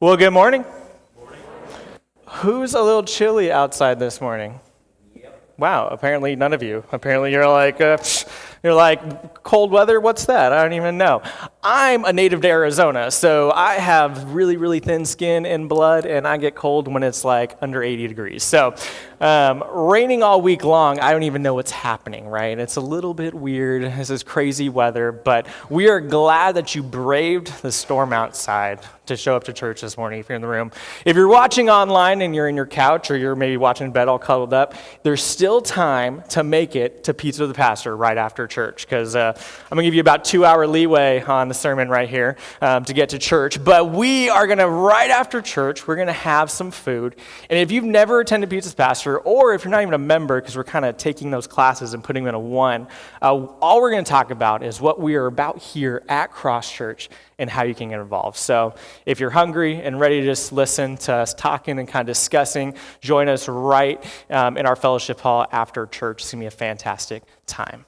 Well, good morning. Who's a little chilly outside this morning? Wow, apparently none of you. Apparently you're like, cold weather, what's that? I don't even know. I'm a native to Arizona, so I have really, really thin skin and blood, and I get cold when it's like under 80 degrees. So raining all week long, I don't even know what's happening, right? It's a little bit weird. This is crazy weather, but we are glad that you braved the storm outside to show up to church this morning if you're in the room. If you're watching online and you're in your couch or you're maybe watching in bed all cuddled up, there's still time to make it to Pizza with the Pastor right after church, because I'm going to give you about 2-hour leeway on the sermon right here to get to church. But we are going to, right after church, we're going to have some food. And if you've never attended Pizza with the Pastor, or if you're not even a member, because we're kind of taking those classes and putting them into one, all we're going to talk about is what we are about here at Cross Church and how you can get involved. So if you're hungry and ready to just listen to us talking and kind of discussing, join us right in our fellowship hall after church. It's going to be a fantastic time.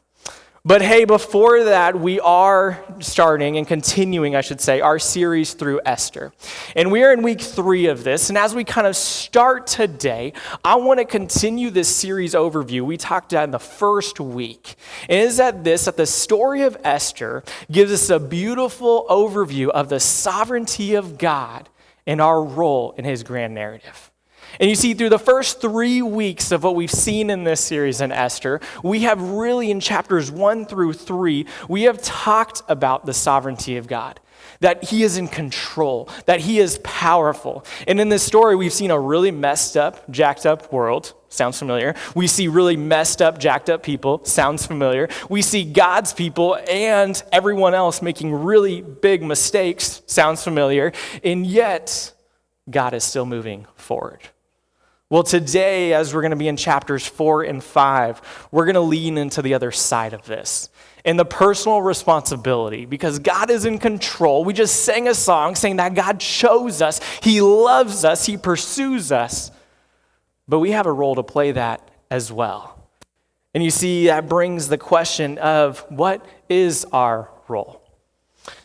But hey, before that, we are starting and continuing, I should say, our series through Esther. And we are in week 3 of this. And as we kind of start today, I want to continue this series overview we talked about in the first week. And it is that the story of Esther gives us a beautiful overview of the sovereignty of God and our role in his grand narrative. And you see, through the first 3 weeks of what we've seen in this series in Esther, we have really, in chapters 1 through 3, we have talked about the sovereignty of God, that he is in control, that he is powerful. And in this story, we've seen a really messed up, jacked up world. Sounds familiar. We see really messed up, jacked up people. Sounds familiar. We see God's people and everyone else making really big mistakes. Sounds familiar. And yet, God is still moving forward. Well, today, as we're going to be in chapters 4 and 5, we're going to lean into the other side of this, and the personal responsibility, because God is in control. We just sang a song saying that God chose us, he loves us, he pursues us, but we have a role to play that as well. And you see, that brings the question of what is our role?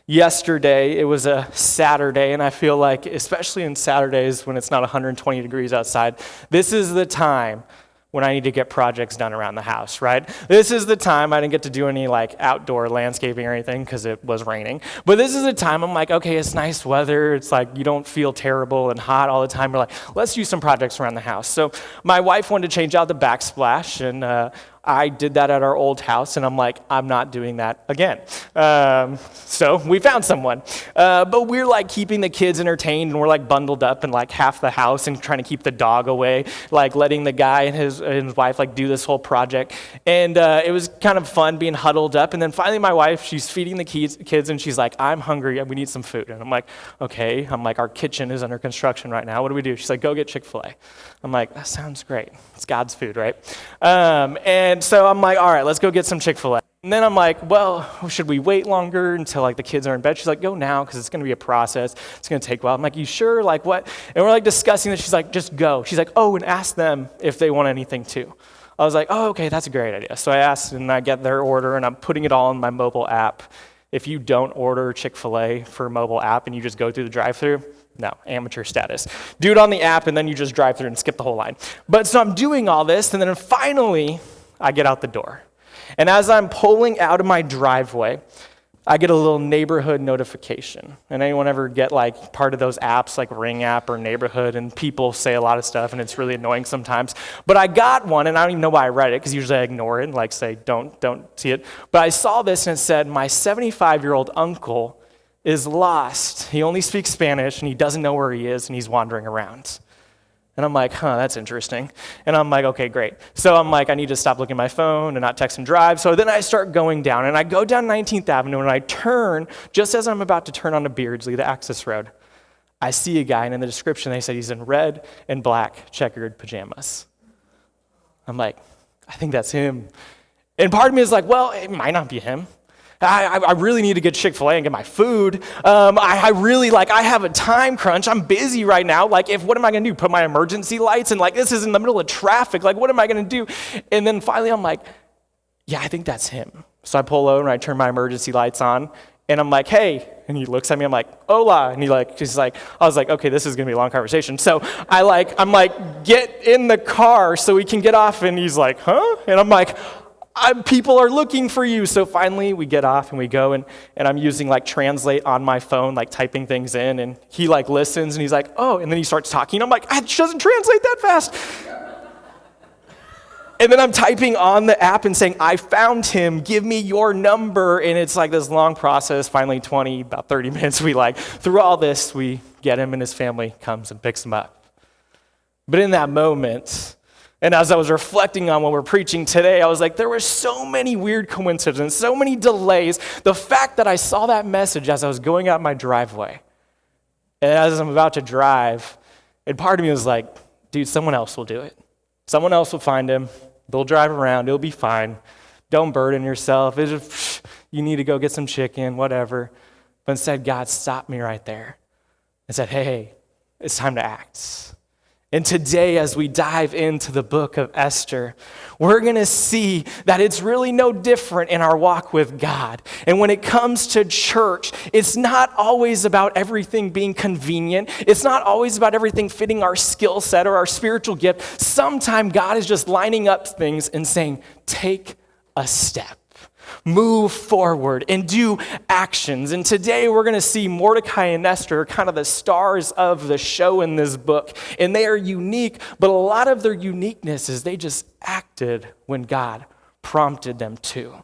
Yesterday, it was a Saturday, and I feel like, especially in Saturdays when it's not 120 degrees outside, this is the time when I need to get projects done around the house, right? This is the time I didn't get to do any outdoor landscaping or anything because it was raining. But this is the time I'm like, okay, it's nice weather. It's like you don't feel terrible and hot all the time. We're like, let's do some projects around the house. So my wife wanted to change out the backsplash, and I did that at our old house, and I'm like, I'm not doing that again. So we found someone. But we're keeping the kids entertained, and we're bundled up in half the house and trying to keep the dog away, letting the guy and his wife do this whole project. And it was kind of fun being huddled up. And then finally my wife, she's feeding the kids, and she's like, I'm hungry, we need some food. And I'm like, okay. I'm like, our kitchen is under construction right now. What do we do? She's like, go get Chick-fil-A. I'm like, that sounds great. It's God's food, right? And so I'm like, all right, let's go get some Chick-fil-A. And then I'm like, well, should we wait longer until the kids are in bed? She's like, go now, because it's going to be a process. It's going to take a while. I'm like, you sure? What? And we're discussing this. She's like, just go. She's like, oh, and ask them if they want anything too. I was like, oh, okay, that's a great idea. So I asked, and I get their order, and I'm putting it all in my mobile app. If you don't order Chick-fil-A for mobile app and you just go through the drive-thru, no, amateur status. Do it on the app, and then you just drive through and skip the whole line. But so I'm doing all this, and then finally, I get out the door. And as I'm pulling out of my driveway, I get a little neighborhood notification. And anyone ever get part of those apps like Ring app or Neighborhood, and people say a lot of stuff, and it's really annoying sometimes. But I got one, and I don't even know why I read it, because usually I ignore it and say, don't see it. But I saw this, and it said, my 75-year-old uncle is lost. He only speaks Spanish, and he doesn't know where he is, and he's wandering around. And I'm like, that's interesting. And I'm like, okay, great. So I'm like, I need to stop looking at my phone and not text and drive. So then I start going down, and I go down 19th Avenue, and I turn, just as I'm about to turn onto Beardsley, the access road, I see a guy, and in the description, they said he's in red and black checkered pajamas. I'm like, I think that's him. And part of me is like, well, it might not be him. I really need to get Chick-fil-A and get my food. I really, I have a time crunch. I'm busy right now. What am I going to do? Put my emergency lights? And, this is in the middle of traffic. What am I going to do? And then finally, I'm like, yeah, I think that's him. So I pull over, and I turn my emergency lights on. And I'm like, hey. And he looks at me, I'm like, hola. And he's like, I was like, okay, this is gonna be a long conversation. So I'm like, get in the car so we can get off. And he's like, huh? And I'm like, people are looking for you. So finally we get off and we go, and I'm using like Translate on my phone, like typing things in, and he like listens and he's like, oh, and then he starts talking. I'm like, it doesn't translate that fast. And then I'm typing on the app and saying, I found him, give me your number. And it's like this long process. Finally, about 30 minutes, through all this, we get him, and his family comes and picks him up. But in that moment, and as I was reflecting on what we're preaching today, I was like, there were so many weird coincidences, so many delays. The fact that I saw that message as I was going out my driveway, and as I'm about to drive, and part of me was like, dude, someone else will do it. Someone else will find him. They'll drive around. It'll be fine. Don't burden yourself. You need to go get some chicken, whatever. But instead, God stopped me right there and said, hey, it's time to act. And today, as we dive into the book of Esther, we're going to see that it's really no different in our walk with God. And when it comes to church, it's not always about everything being convenient. It's not always about everything fitting our skill set or our spiritual gift. Sometimes God is just lining up things and saying, take a step. Move forward and do actions. And today we're going to see Mordecai and Esther, kind of the stars of the show in this book. And they are unique, but a lot of their uniqueness is they just acted when God prompted them to.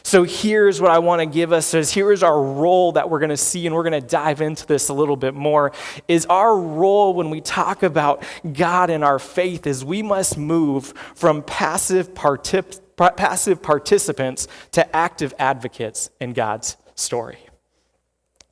So here's what I want to give us, is here's our role that we're going to see, and we're going to dive into this a little bit more, is our role when we talk about God and our faith is we must move from passive participants to active advocates in God's story.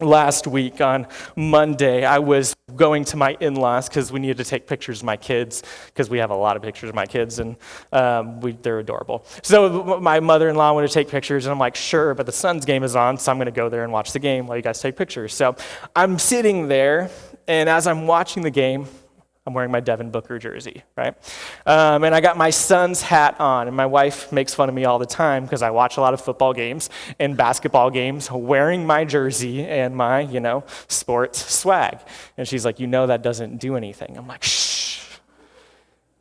Last week on Monday, I was going to my in-laws because we needed to take pictures of my kids, because we have a lot of pictures of my kids, and they're adorable. So my mother-in-law wanted to take pictures, and I'm like, sure, but the Suns game is on, so I'm going to go there and watch the game while you guys take pictures. So I'm sitting there, and as I'm watching the game, I'm wearing my Devin Booker jersey, right? And I got my son's hat on, and my wife makes fun of me all the time because I watch a lot of football games and basketball games wearing my jersey and my, sports swag. And she's like, that doesn't do anything. I'm like, shh.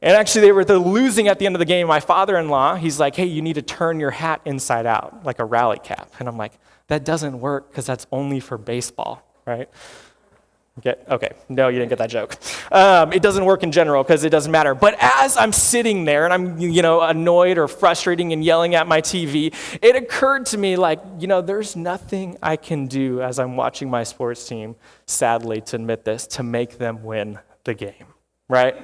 And actually, they're losing at the end of the game. My father-in-law, he's like, hey, you need to turn your hat inside out, like a rally cap. And I'm like, that doesn't work because that's only for baseball, right? Okay, no, you didn't get that joke. It doesn't work in general because it doesn't matter. But as I'm sitting there and I'm, annoyed or frustrating and yelling at my TV, it occurred to me there's nothing I can do as I'm watching my sports team, sadly to admit this, to make them win the game, right?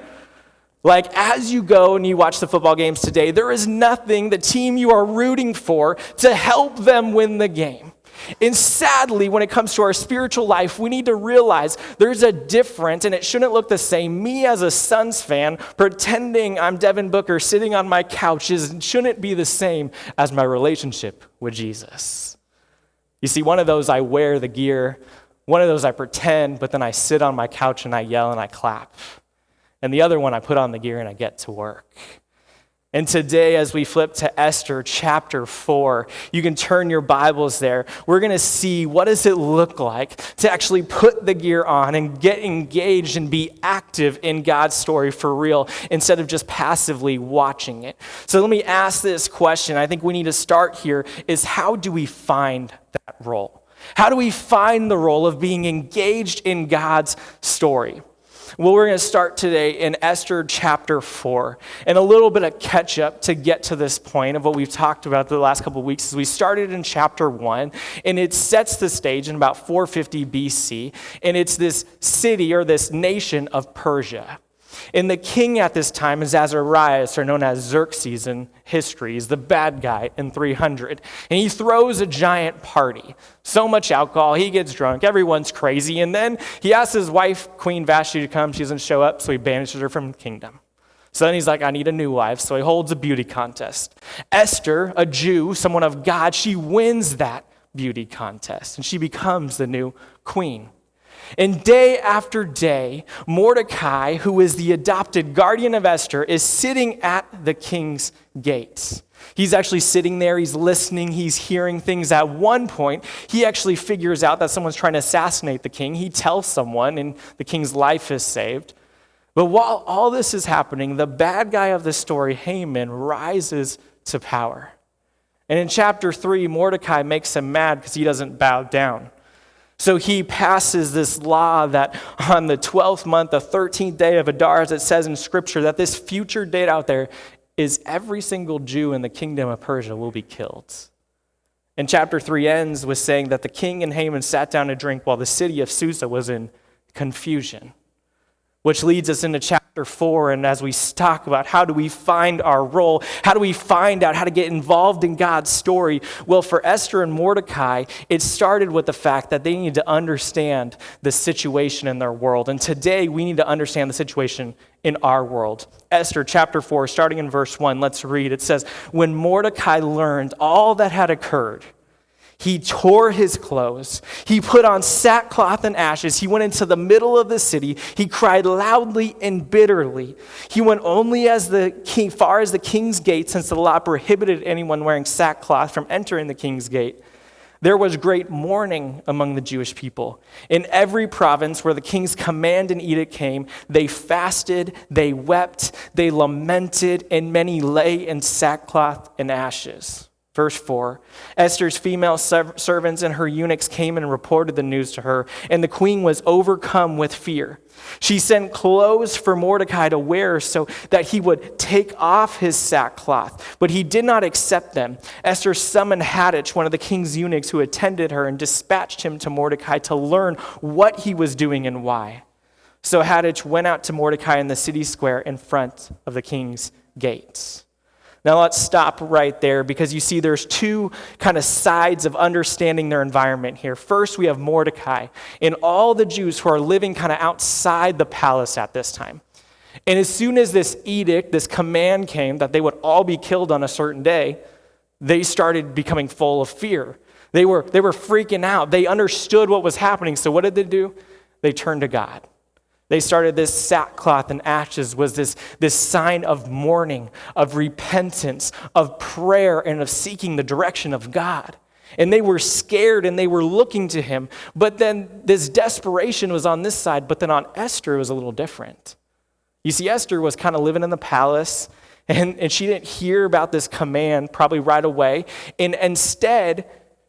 As you go and you watch the football games today, there is nothing the team you are rooting for to help them win the game. And sadly, when it comes to our spiritual life, we need to realize there's a difference, and it shouldn't look the same. Me as a Suns fan, pretending I'm Devin Booker sitting on my couch shouldn't be the same as my relationship with Jesus. You see, one of those I wear the gear, one of those I pretend, but then I sit on my couch and I yell and I clap. And the other one I put on the gear and I get to work. And today, as we flip to Esther chapter 4, you can turn your Bibles there. We're going to see what does it look like to actually put the gear on and get engaged and be active in God's story for real instead of just passively watching it. So let me ask this question. I think we need to start here is how do we find that role? How do we find the role of being engaged in God's story? Well, we're going to start today in Esther chapter 4, and a little bit of catch up to get to this point of what we've talked about the last couple of weeks. Is we started in chapter 1, and it sets the stage in about 450 BC, and it's this city or this nation of Persia. And the king at this time is Azarias, or known as Xerxes in history. He's the bad guy in 300. And he throws a giant party. So much alcohol, he gets drunk, everyone's crazy. And then he asks his wife, Queen Vashti, to come. She doesn't show up, so he banishes her from the kingdom. So then he's like, I need a new wife. So he holds a beauty contest. Esther, a Jew, someone of God, she wins that beauty contest. And she becomes the new queen. And day after day, Mordecai, who is the adopted guardian of Esther, is sitting at the king's gates. He's actually sitting there, he's listening, he's hearing things. At one point, he actually figures out that someone's trying to assassinate the king. He tells someone, and the king's life is saved. But while all this is happening, the bad guy of the story, Haman, rises to power. And in chapter 3, Mordecai makes him mad because he doesn't bow down. So he passes this law that on the 12th month, the 13th day of Adar, as it says in Scripture, that this future date out there is every single Jew in the kingdom of Persia will be killed. And chapter 3 ends with saying that the king and Haman sat down to drink while the city of Susa was in confusion. Which leads us into chapter 4, and as we talk about how do we find our role, how do we find out how to get involved in God's story? Well, for Esther and Mordecai, it started with the fact that they needed to understand the situation in their world. And today, we need to understand the situation in our world. Esther chapter 4, starting in verse 1, let's read. It says, "When Mordecai learned all that had occurred, he tore his clothes. He put on sackcloth and ashes. He went into the middle of the city. He cried loudly and bitterly. He went only far as the king's gate, since the law prohibited anyone wearing sackcloth from entering the king's gate. There was great mourning among the Jewish people. In every province where the king's command and edict came, they fasted, they wept, they lamented, and many lay in sackcloth and ashes." Verse 4, "Esther's female servants and her eunuchs came and reported the news to her, and the queen was overcome with fear. She sent clothes for Mordecai to wear so that he would take off his sackcloth, but he did not accept them. Esther summoned Hattach, one of the king's eunuchs who attended her, and dispatched him to Mordecai to learn what he was doing and why. So Hattach went out to Mordecai in the city square in front of the king's gates." Now let's stop right there because you see there's two kind of sides of understanding their environment here. First, we have Mordecai and all the Jews who are living kind of outside the palace at this time. And as soon as this edict, this command came that they would all be killed on a certain day, they started becoming full of fear. They were freaking out. They understood what was happening. So what did they do? They turned to God. They started this sackcloth and ashes was this sign of mourning, of repentance, of prayer, and of seeking the direction of God. And they were scared and they were looking to him. But then this desperation was on this side, but then on Esther it was a little different. You see, Esther was kind of living in the palace, and she didn't hear about this command probably right away. And instead,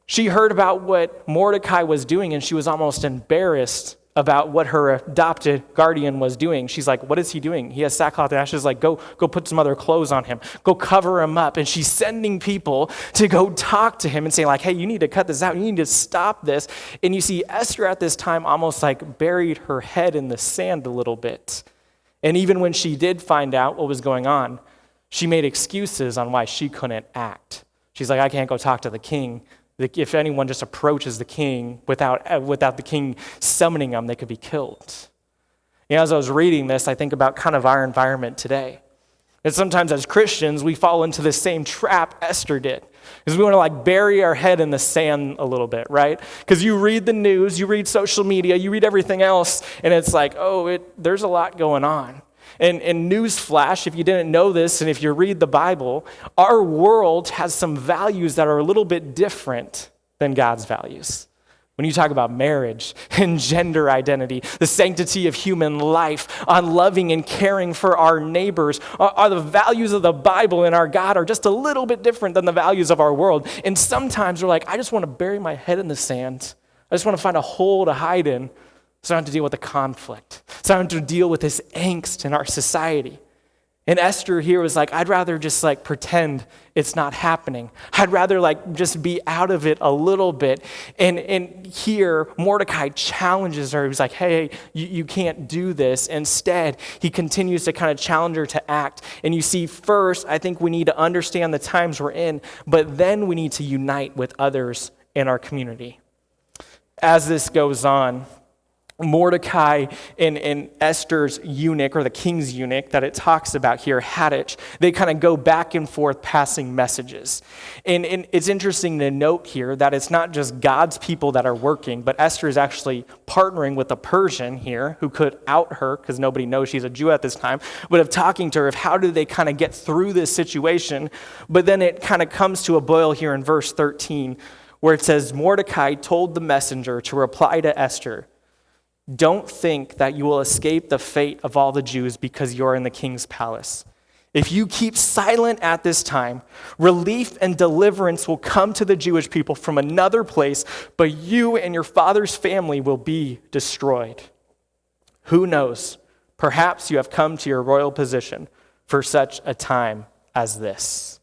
she heard about what Mordecai was doing, and she was almost embarrassed about what her adopted guardian was doing. She's like, "What is he doing? He has sackcloth and ashes. Like, go put some other clothes on him. Go cover him up." And she's sending people to go talk to him and saying like, "Hey, you need to cut this out. You need to stop this." And you see Esther at this time almost like buried her head in the sand a little bit. And even when she did find out what was going on, she made excuses on why she couldn't act. She's like, "I can't go talk to the king. If anyone just approaches the king without the king summoning them, they could be killed." You know, as I was reading this, I think about kind of our environment today. And sometimes as Christians, we fall into the same trap Esther did. Because we want to like bury our head in the sand a little bit, right? Because you read the news, you read social media, you read everything else, and it's like, there's a lot going on. And newsflash, if you didn't know this, and if you read the Bible, our world has some values that are a little bit different than God's values. When you talk about marriage and gender identity, the sanctity of human life, on loving and caring for our neighbors, are the values of the Bible and our God are just a little bit different than the values of our world. And sometimes we're like, I just want to bury my head in the sand. I just want to find a hole to hide in. So I don't have to deal with the conflict. So I don't have to deal with this angst in our society. And Esther here was like, I'd rather just like pretend it's not happening. I'd rather like just be out of it a little bit. And here, Mordecai challenges her. He's like, hey, you can't do this. Instead, he continues to kind of challenge her to act. And you see, first, I think we need to understand the times we're in, but then we need to unite with others in our community. As this goes on, Mordecai and Esther's eunuch, or the king's eunuch that it talks about here, Hattach, they kind of go back and forth passing messages. And it's interesting to note here that it's not just God's people that are working, but Esther is actually partnering with a Persian here who could out her, because nobody knows she's a Jew at this time, but of talking to her of how do they kind of get through this situation. But then it kind of comes to a boil here in verse 13, where it says, Mordecai told the messenger to reply to Esther, "Don't think that you will escape the fate of all the Jews because you're in the king's palace. If you keep silent at this time, relief and deliverance will come to the Jewish people from another place, but you and your father's family will be destroyed. Who knows? Perhaps you have come to your royal position for such a time as this."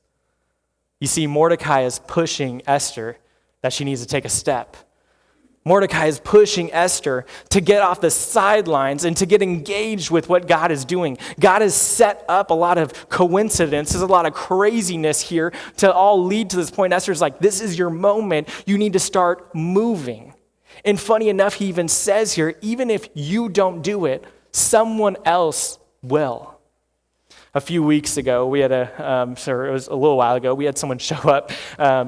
You see, Mordecai is pushing Esther that she needs to take a step. Mordecai is pushing Esther to get off the sidelines and to get engaged with what God is doing. God has set up a lot of coincidences, a lot of craziness here to all lead to this point. Esther's like, this is your moment. You need to start moving. And funny enough, he even says here, even if you don't do it, someone else will. A few weeks ago, we had it was a little while ago, we had someone show up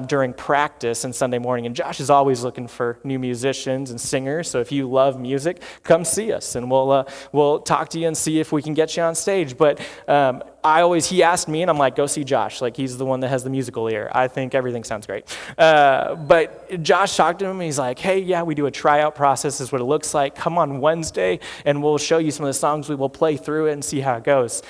during practice on Sunday morning, and Josh is always looking for new musicians and singers, so if you love music, come see us, and we'll talk to you and see if we can get you on stage. But he asked me, and I'm like, go see Josh. Like, he's the one that has the musical ear. I think everything sounds great. But Josh talked to him, and he's like, hey, yeah, we do a tryout process. This is what it looks like. Come on Wednesday, and we'll show you some of the songs. We will play through it and see how it goes.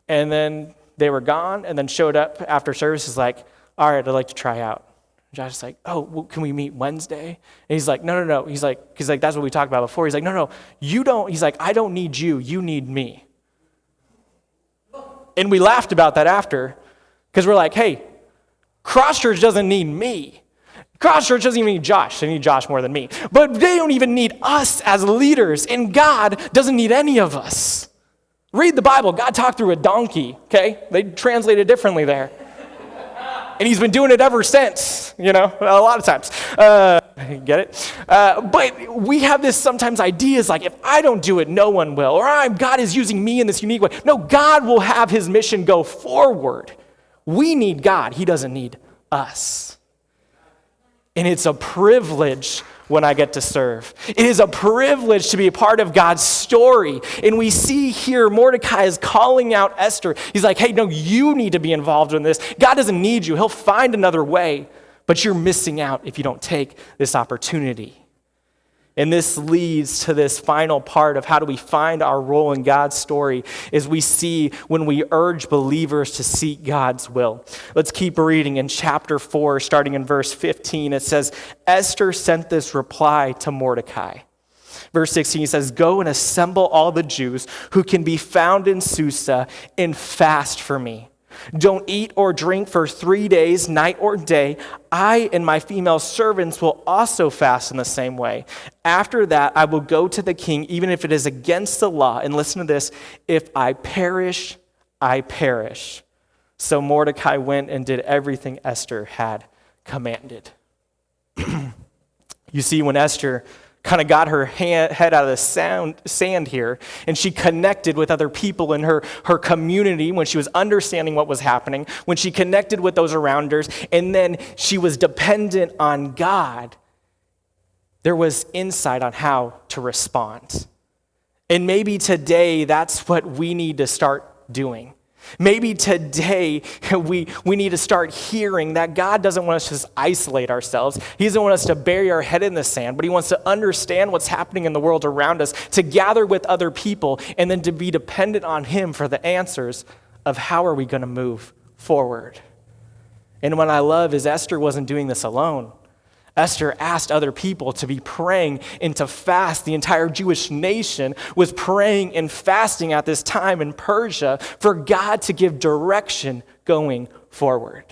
And then they were gone, and then showed up after service. Is like, all right, I'd like to try out. Josh is like, oh, well, can we meet Wednesday? And he's like, no. He's like, that's what we talked about before. He's like, no, you don't. He's like, I don't need you. You need me. And we laughed about that after, because we're like, hey, Cross Church doesn't need me. Cross Church doesn't even need Josh. They need Josh more than me. But they don't even need us as leaders, and God doesn't need any of us. Read the Bible. God talked through a donkey, okay? They translate it differently there. And he's been doing it ever since, a lot of times. Get it? But we have this sometimes ideas like, if I don't do it, no one will. Or God is using me in this unique way. No, God will have his mission go forward. We need God. He doesn't need us. And it's a privilege when I get to serve. It is a privilege to be a part of God's story. And we see here Mordecai is calling out Esther. He's like, hey, no, you need to be involved in this. God doesn't need you. He'll find another way. But you're missing out if you don't take this opportunity. And this leads to this final part of how do we find our role in God's story is we see when we urge believers to seek God's will. Let's keep reading in chapter 4, starting in verse 15. It says, Esther sent this reply to Mordecai. Verse 16 says, go and assemble all the Jews who can be found in Susa and fast for me. Don't eat or drink for 3 days, night or day. I and my female servants will also fast in the same way. After that, I will go to the king, even if it is against the law. And listen to this, if I perish, I perish. So Mordecai went and did everything Esther had commanded. You see, when Esther kind of got her head out of the sand here, and she connected with other people in her community when she was understanding what was happening, when she connected with those around her, and then she was dependent on God, there was insight on how to respond. And maybe today that's what we need to start doing. Maybe today we need to start hearing that God doesn't want us to just isolate ourselves. He doesn't want us to bury our head in the sand, but he wants to understand what's happening in the world around us, to gather with other people, and then to be dependent on him for the answers of how are we going to move forward. And what I love is Esther wasn't doing this alone. Esther asked other people to be praying and to fast. The entire Jewish nation was praying and fasting at this time in Persia for God to give direction going forward.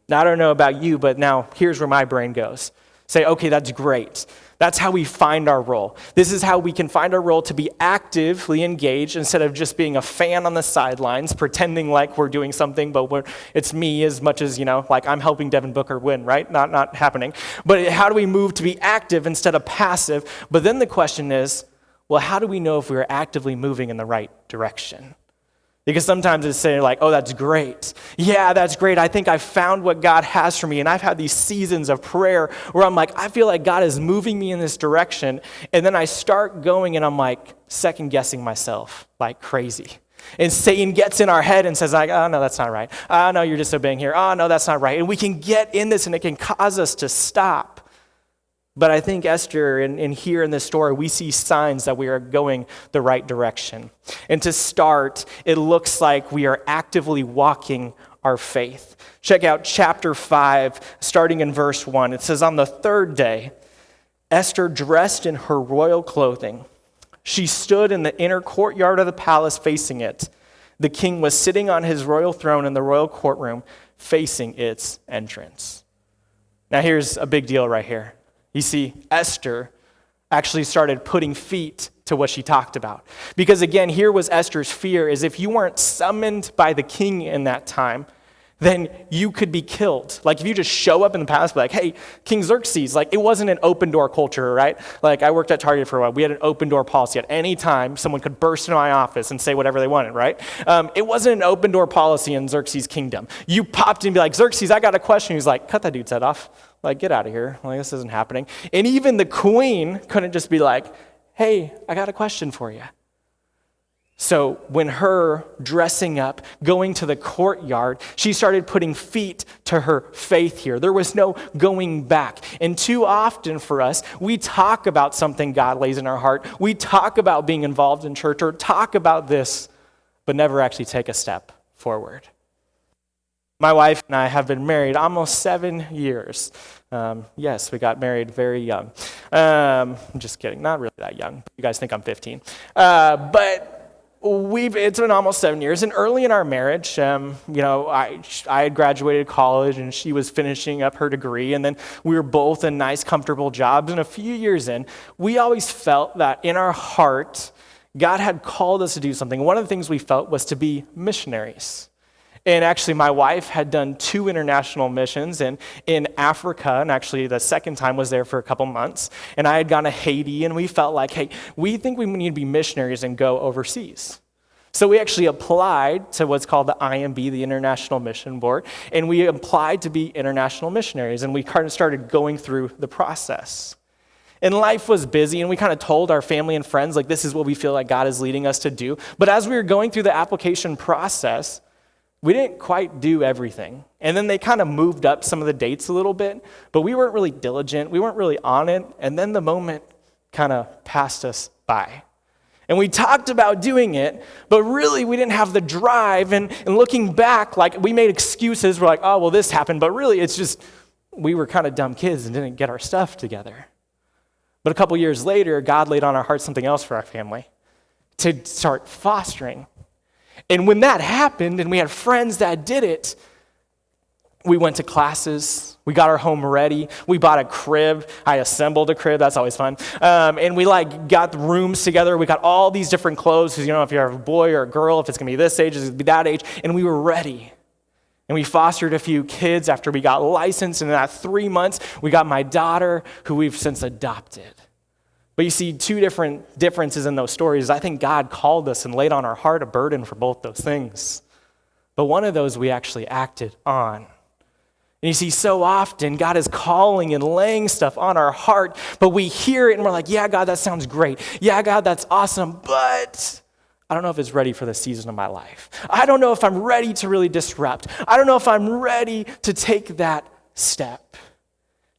Now, I don't know about you, but now here's where my brain goes. Say, okay, that's great. That's how we find our role. This is how we can find our role to be actively engaged instead of just being a fan on the sidelines, pretending like we're doing something, but it's me as much as, like I'm helping Devin Booker win, right? Not happening. But how do we move to be active instead of passive? But then the question is, well, how do we know if we're actively moving in the right direction? Because sometimes it's saying like, oh, that's great. Yeah, that's great. I think I found what God has for me. And I've had these seasons of prayer where I'm like, I feel like God is moving me in this direction. And then I start going and I'm like second guessing myself like crazy. And Satan gets in our head and says like, oh, no, that's not right. Oh, no, you're disobeying here. Oh, no, that's not right. And we can get in this and it can cause us to stop. But I think Esther, and here in this story, we see signs that we are going the right direction. And to start, it looks like we are actively walking our faith. Check out chapter 5, starting in verse 1. It says, on the third day, Esther dressed in her royal clothing. She stood in the inner courtyard of the palace facing it. The king was sitting on his royal throne in the royal courtroom facing its entrance. Now here's a big deal right here. You see, Esther actually started putting feet to what she talked about. Because again, here was Esther's fear, is if you weren't summoned by the king in that time, then you could be killed. Like if you just show up in the palace, be like, hey, King Xerxes, like it wasn't an open door culture, right? Like I worked at Target for a while. We had an open door policy. At any time, someone could burst into my office and say whatever they wanted, right? It wasn't an open door policy in Xerxes' kingdom. You popped in and be like, Xerxes, I got a question. He's like, cut that dude's head off. Like, get out of here. Like, this isn't happening. And even the queen couldn't just be like, hey, I got a question for you. So when her dressing up, going to the courtyard, she started putting feet to her faith here. There was no going back. And too often for us, we talk about something God lays in our heart. We talk about being involved in church or talk about this, but never actually take a step forward. My wife and I have been married almost 7 years. Yes, we got married very young. I'm just kidding, not really that young. You guys think I'm 15. But it's been almost 7 years. And early in our marriage, I had graduated college and she was finishing up her degree. And then we were both in nice, comfortable jobs. And a few years in, we always felt that in our heart, God had called us to do something. One of the things we felt was to be missionaries. And actually, my wife had done 2 international missions in Africa, and actually the second time was there for a couple months. And I had gone to Haiti, and we felt like, hey, we think we need to be missionaries and go overseas. So we actually applied to what's called the IMB, the International Mission Board, and we applied to be international missionaries, and we kind of started going through the process. And life was busy, and we kind of told our family and friends, like, this is what we feel like God is leading us to do. But as we were going through the application process, we didn't quite do everything. And then they kind of moved up some of the dates a little bit, but we weren't really diligent. We weren't really on it. And then the moment kind of passed us by. And we talked about doing it, but really we didn't have the drive. And looking back, like we made excuses. We're like, oh, well, this happened. But really it's just we were kind of dumb kids and didn't get our stuff together. But a couple years later, God laid on our hearts something else for our family, to start fostering. And when that happened and we had friends that did it, we went to classes, we got our home ready, we bought a crib, I assembled a crib, that's always fun, and we got the rooms together, we got all these different clothes, because if you're a boy or a girl, if it's gonna be this age, it's gonna be that age, and we were ready. And we fostered a few kids after we got licensed, and in that 3 months, we got my daughter, who we've since adopted. But you see, 2 different differences in those stories. I think God called us and laid on our heart a burden for both those things. But one of those we actually acted on. And you see, so often God is calling and laying stuff on our heart, but we hear it and we're like, yeah, God, that sounds great. Yeah, God, that's awesome, but I don't know if it's ready for the season of my life. I don't know if I'm ready to really disrupt. I don't know if I'm ready to take that step.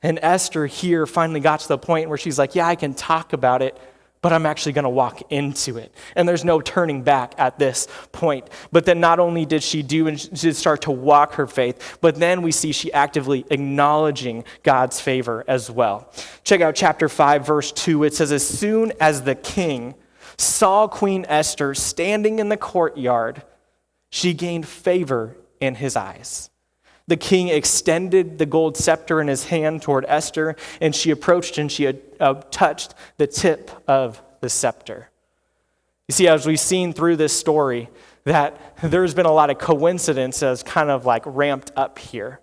And Esther here finally got to the point where she's like, yeah, I can talk about it, but I'm actually going to walk into it. And there's no turning back at this point. But then not only did she do and she did start to walk her faith, but then we see she actively acknowledging God's favor as well. Check out chapter 5, verse 2. It says, as soon as the king saw Queen Esther standing in the courtyard, she gained favor in his eyes. The king extended the gold scepter in his hand toward Esther, and she approached and she touched the tip of the scepter. You see, as we've seen through this story, that there's been a lot of coincidences kind of like ramped up here.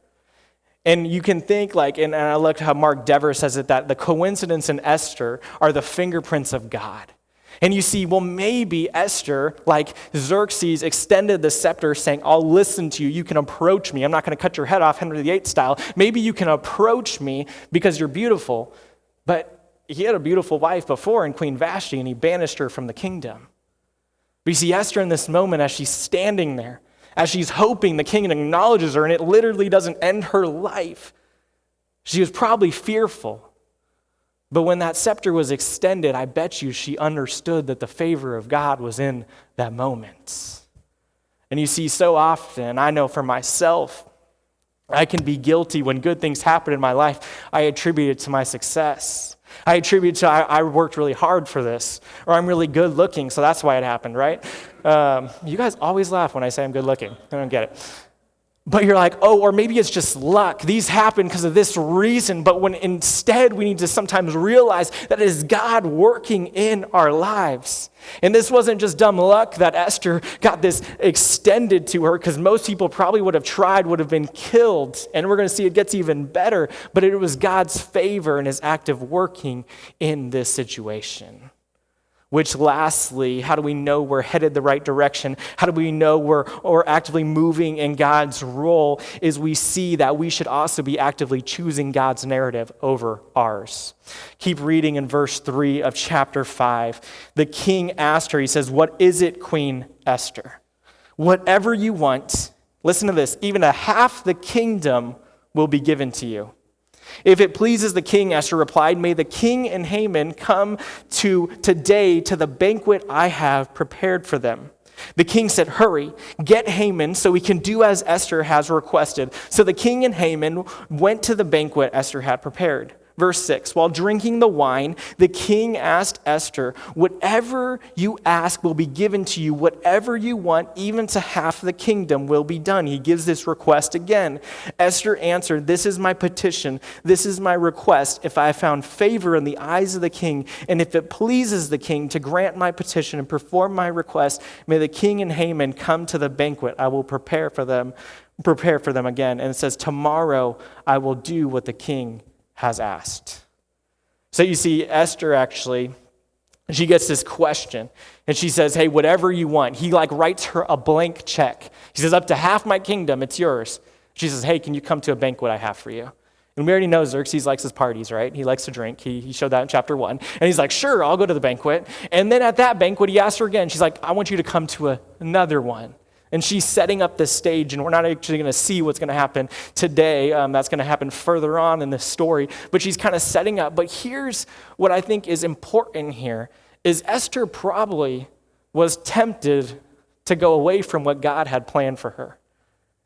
And you can think like, and I looked how Mark Dever says it, that the coincidence in Esther are the fingerprints of God. And you see, well, maybe Esther, like Xerxes, extended the scepter saying, I'll listen to you. You can approach me. I'm not going to cut your head off Henry VIII style. Maybe you can approach me because you're beautiful. But he had a beautiful wife before in Queen Vashti, and he banished her from the kingdom. But you see Esther in this moment as she's standing there, as she's hoping the king acknowledges her, and it literally doesn't end her life. She was probably fearful. But when that scepter was extended, I bet you she understood that the favor of God was in that moment. And you see, so often, I know for myself, I can be guilty when good things happen in my life. I attribute it to my success. I attribute to I worked really hard for this, or I'm really good looking, so that's why it happened, right? You guys always laugh when I say I'm good looking. I don't get it. But you're like, oh, or maybe it's just luck. These happen because of this reason. But when instead we need to sometimes realize that it is God working in our lives. And this wasn't just dumb luck that Esther got this extended to her, because most people probably would have been killed. And we're going to see it gets even better. But it was God's favor and his active working in this situation. Which lastly, how do we know we're headed the right direction? How do we know we're actively moving in God's role? Is we see that we should also be actively choosing God's narrative over ours. Keep reading in verse 3 of chapter 5. The king asked her, he says, "What is it, Queen Esther? Whatever you want," listen to this, "even a half the kingdom will be given to you." "If it pleases the king," Esther replied, "may the king and Haman come today to the banquet I have prepared for them." The king said, "Hurry, get Haman so we can do as Esther has requested." So the king and Haman went to the banquet Esther had prepared. Verse 6, while drinking the wine, the king asked Esther, "Whatever you ask will be given to you. Whatever you want, even to half the kingdom, will be done." He gives this request again. Esther answered, "This is my petition. This is my request. If I have found favor in the eyes of the king, and if it pleases the king to grant my petition and perform my request, may the king and Haman come to the banquet. I will prepare for them again." And it says, "Tomorrow I will do what the king has asked." So you see, Esther actually, she gets this question, and she says, "Hey, whatever you want." He writes her a blank check. He says, "Up to half my kingdom, it's yours." She says, "Hey, can you come to a banquet I have for you?" And we already know Xerxes likes his parties, right? He likes to drink. He showed that in chapter 1. And he's like, "Sure, I'll go to the banquet." And then at that banquet, he asked her again. She's like, "I want you to come to another one." And she's setting up this stage, and we're not actually going to see what's going to happen today. That's going to happen further on in this story. But she's kind of setting up. But here's what I think is important here, is Esther probably was tempted to go away from what God had planned for her,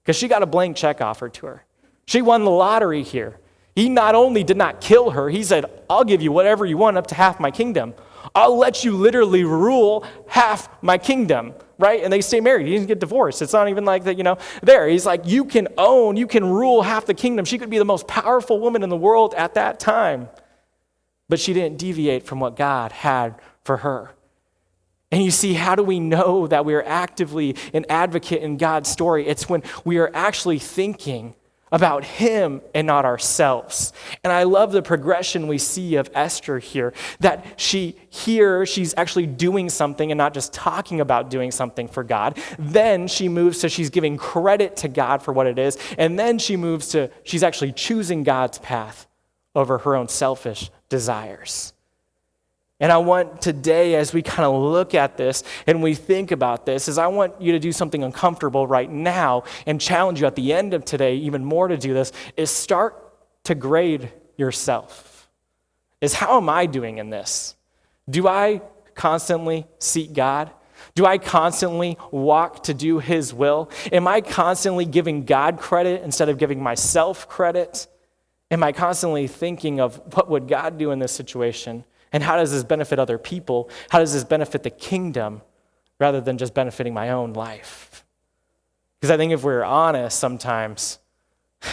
because she got a blank check offered to her. She won the lottery here. He not only did not kill her, he said, "I'll give you whatever you want, up to half my kingdom. I'll let you literally rule half my kingdom," right? And they stay married. He didn't get divorced. It's not even like that, there. He's like, you can rule half the kingdom. She could be the most powerful woman in the world at that time. But she didn't deviate from what God had for her. And you see, how do we know that we are actively an advocate in God's story? It's when we are actually thinking about him and not ourselves. And I love the progression we see of Esther here, that she's actually doing something and not just talking about doing something for God. Then she moves to she's giving credit to God for what it is. And then she moves to she's actually choosing God's path over her own selfish desires. And I want today, as we kind of look at this and we think about this, is I want you to do something uncomfortable right now and challenge you at the end of today even more to do this, is start to grade yourself. Is how am I doing in this? Do I constantly seek God? Do I constantly walk to do his will? Am I constantly giving God credit instead of giving myself credit? Am I constantly thinking of what would God do in this situation? And how does this benefit other people? How does this benefit the kingdom rather than just benefiting my own life? Because I think if we're honest sometimes,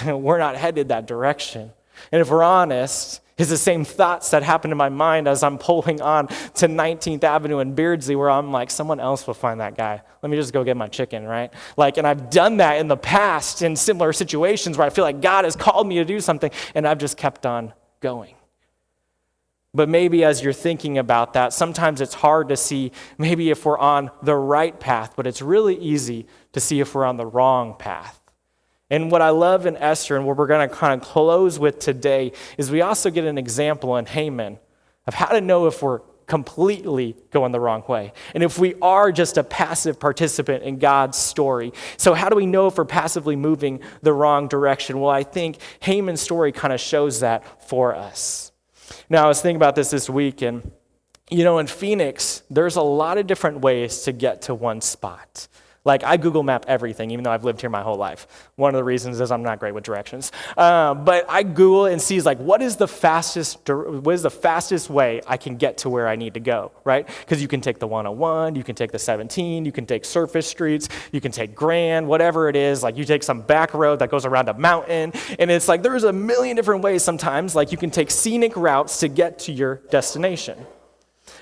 We're not headed that direction. And if we're honest, it's the same thoughts that happen in my mind as I'm pulling on to 19th Avenue in Beardsley, where I'm like, someone else will find that guy. Let me just go get my chicken, right? And I've done that in the past in similar situations where I feel like God has called me to do something, and I've just kept on going. But maybe as you're thinking about that, sometimes it's hard to see maybe if we're on the right path, but it's really easy to see if we're on the wrong path. And what I love in Esther, and what we're going to kind of close with today, is we also get an example in Haman of how to know if we're completely going the wrong way, and if we are just a passive participant in God's story. So how do we know if we're passively moving the wrong direction? Well, I think Haman's story kind of shows that for us. Now, I was thinking about this week, and in Phoenix, there's a lot of different ways to get to one spot. I Google map everything, even though I've lived here my whole life. One of the reasons is I'm not great with directions. But I Google and see what is the fastest way I can get to where I need to go, right? Because you can take the 101, you can take the 17, you can take surface streets, you can take Grand, whatever it is. You take some back road that goes around a mountain. And it's there's a million different ways sometimes. You can take scenic routes to get to your destination.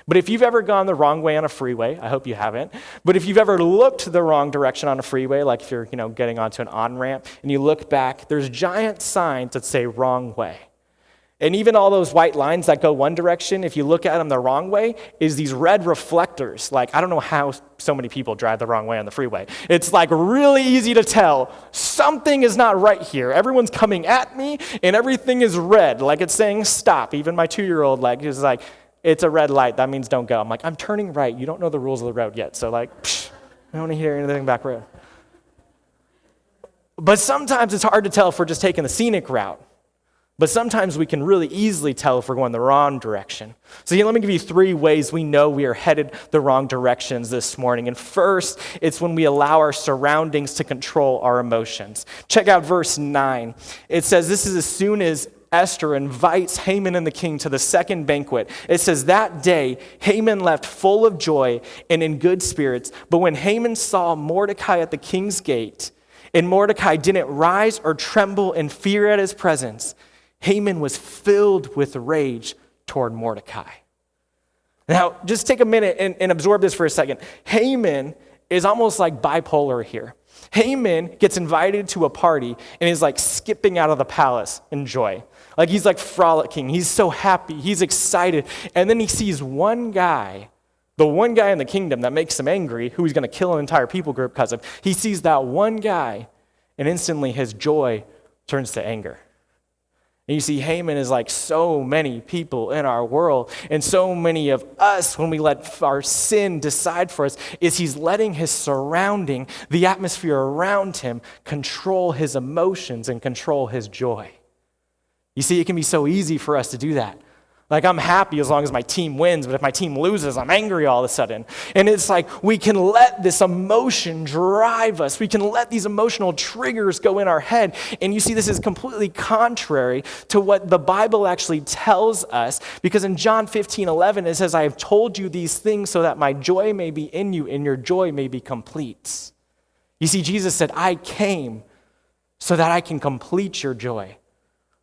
But if you've ever gone the wrong way on a freeway, I hope you haven't, but if you've ever looked the wrong direction on a freeway, if you're getting onto an on-ramp and you look back, there's giant signs that say wrong way. And even all those white lines that go one direction, if you look at them the wrong way, is these red reflectors. I don't know how so many people drive the wrong way on the freeway. It's really easy to tell something is not right here. Everyone's coming at me and everything is red, it's saying stop. Even my 2-year-old is it's a red light. That means don't go. I'm I'm turning right. You don't know the rules of the road yet. So I don't want to hear anything back road. But sometimes it's hard to tell if we're just taking the scenic route. But sometimes we can really easily tell if we're going the wrong direction. So let me give you 3 ways we know we are headed the wrong directions this morning. And first, it's when we allow our surroundings to control our emotions. Check out verse 9. It says, this is as soon as Esther invites Haman and the king to the second banquet. It says, that day, Haman left full of joy and in good spirits. But when Haman saw Mordecai at the king's gate, and Mordecai didn't rise or tremble in fear at his presence, Haman was filled with rage toward Mordecai. Now, just take a minute and absorb this for a second. Haman is almost like bipolar here. Haman gets invited to a party and is skipping out of the palace in joy. He's frolicking. He's so happy. He's excited. And then he sees one guy, the one guy in the kingdom that makes him angry, who he's going to kill an entire people group because of. He sees that one guy, and instantly his joy turns to anger. And you see, Haman is like so many people in our world, and so many of us, when we let our sin decide for us, is he's letting his surrounding, the atmosphere around him, control his emotions and control his joy. You see, it can be so easy for us to do that. I'm happy as long as my team wins, but if my team loses, I'm angry all of a sudden. And it's we can let this emotion drive us. We can let these emotional triggers go in our head. And you see, this is completely contrary to what the Bible actually tells us, because in John 15:11, it says, I have told you these things so that my joy may be in you and your joy may be complete. You see, Jesus said, I came so that I can complete your joy.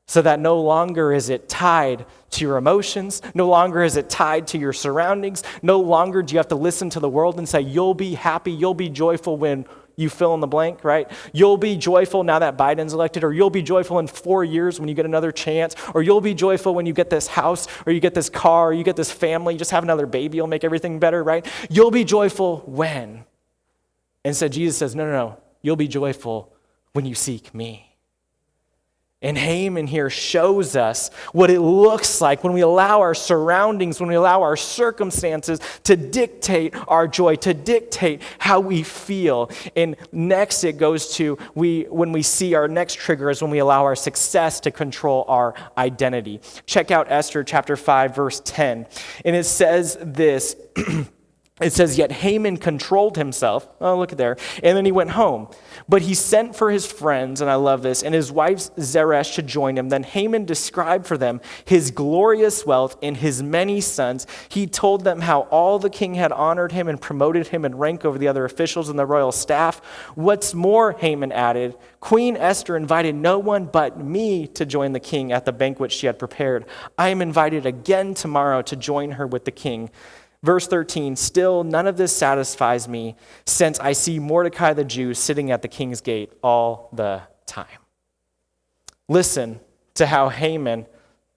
So that no longer is it tied to your emotions, no longer is it tied to your surroundings, no longer do you have to listen to the world and say, you'll be happy, you'll be joyful when you fill in the blank, right? You'll be joyful now that Biden's elected, or you'll be joyful in 4 years when you get another chance, or you'll be joyful when you get this house, or you get this car, or you get this family, just have another baby, it'll make everything better, right? You'll be joyful when? And so Jesus says, no, you'll be joyful when you seek me. And Haman here shows us what it looks like when we allow our surroundings, when we allow our circumstances to dictate our joy, to dictate how we feel. And next it goes to when we see our next trigger is when we allow our success to control our identity. Check out Esther chapter 5, verse 10. And it says this, It says, yet Haman controlled himself. Oh, look at there. And then he went home. But he sent for his friends, and I love this, and his wife Zeresh to join him. Then Haman described for them his glorious wealth and his many sons. He told them how all the king had honored him and promoted him in rank over the other officials in the royal staff. What's more, Haman added, Queen Esther invited no one but me to join the king at the banquet she had prepared. I am invited again tomorrow to join her with the king. Verse 13, still none of this satisfies me, since I see Mordecai the Jew sitting at the king's gate all the time. Listen to how Haman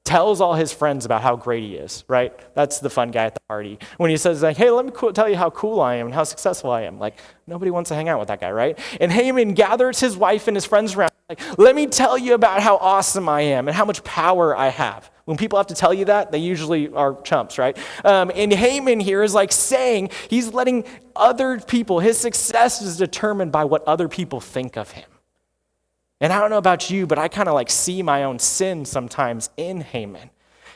tells all his friends about how great he is, right? That's the fun guy at the party. When he says, like, hey, let me tell you how cool I am and how successful I am. Like, nobody wants to hang out with that guy, right? And Haman gathers his wife and his friends around, like, let me tell you about how awesome I am and how much power I have. When people have to tell you that, they usually are chumps, right? And Haman here is like saying he's letting other people, his success is determined by what other people think of him. And I don't know about you, but I kind of like see my own sin sometimes in Haman.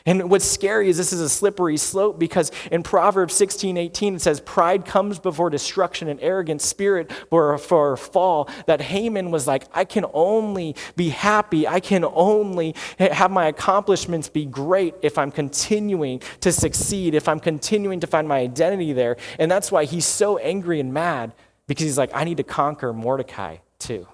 And what's scary is this is a slippery slope, because in Proverbs 16:18 it says, pride comes before destruction and arrogant spirit for a fall. That Haman was like, I can only be happy, I can only have my accomplishments be great if I'm continuing to succeed, if I'm continuing to find my identity there. And that's why he's so angry and mad, because he's like, I need to conquer Mordecai too.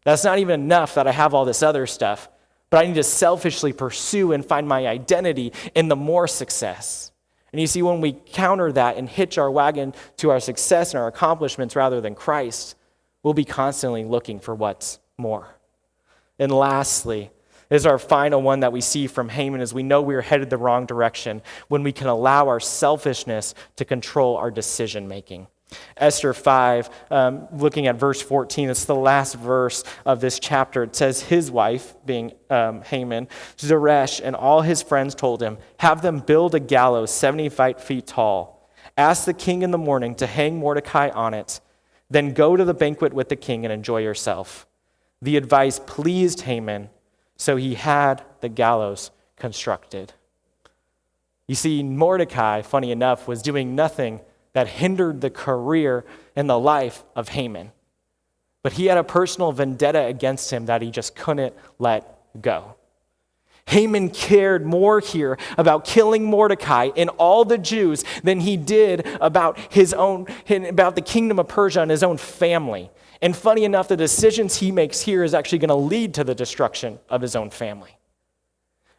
That's not even enough that I have all this other stuff, but I need to selfishly pursue and find my identity in the more success. And you see, when we counter that and hitch our wagon to our success and our accomplishments rather than Christ, we'll be constantly looking for what's more. And lastly, is our final one that we see from Haman, is we know we are headed the wrong direction when we can allow our selfishness to control our decision making. Esther 5, looking at verse 14, it's the last verse of this chapter. It says, his wife, being Haman, Zeresh, and all his friends told him, have them build a gallows 75 feet tall. Ask the king in the morning to hang Mordecai on it. Then go to the banquet with the king and enjoy yourself. The advice pleased Haman, so he had the gallows constructed. You see, Mordecai, funny enough, was doing nothing that hindered the career and the life of Haman. But he had a personal vendetta against him that he just couldn't let go. Haman cared more here about killing Mordecai and all the Jews than he did about about the kingdom of Persia and his own family. And funny enough, the decisions he makes here is actually going to lead to the destruction of his own family.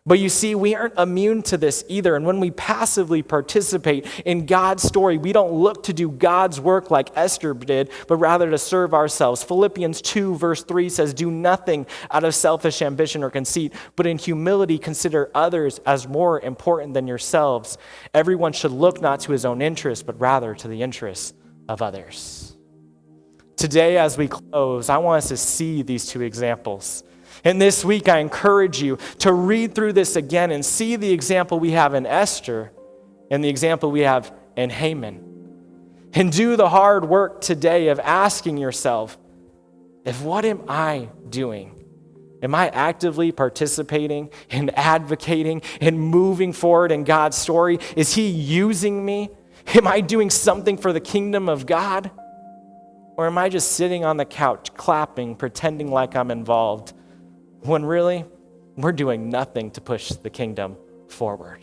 But you see, we aren't immune to this either. And when we passively participate in God's story, we don't look to do God's work like Esther did, but rather to serve ourselves. Philippians 2 verse 3 says, do nothing out of selfish ambition or conceit, but in humility consider others as more important than yourselves. Everyone should look not to his own interests, but rather to the interests of others. Today, as we close, I want us to see these two examples. And this week, I encourage you to read through this again and see the example we have in Esther and the example we have in Haman. And do the hard work today of asking yourself, what am I doing? Am I actively participating and advocating and moving forward in God's story? Is he using me? Am I doing something for the kingdom of God? Or am I just sitting on the couch, clapping, pretending like I'm involved, when really, we're doing nothing to push the kingdom forward?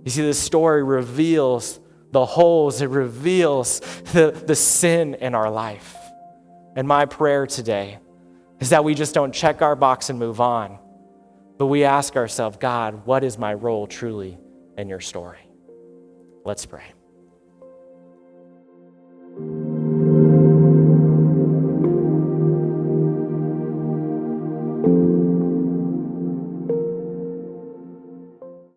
You see, this story reveals the holes. It reveals the sin in our life. And my prayer today is that we just don't check our box and move on, but we ask ourselves, God, what is my role truly in your story? Let's pray.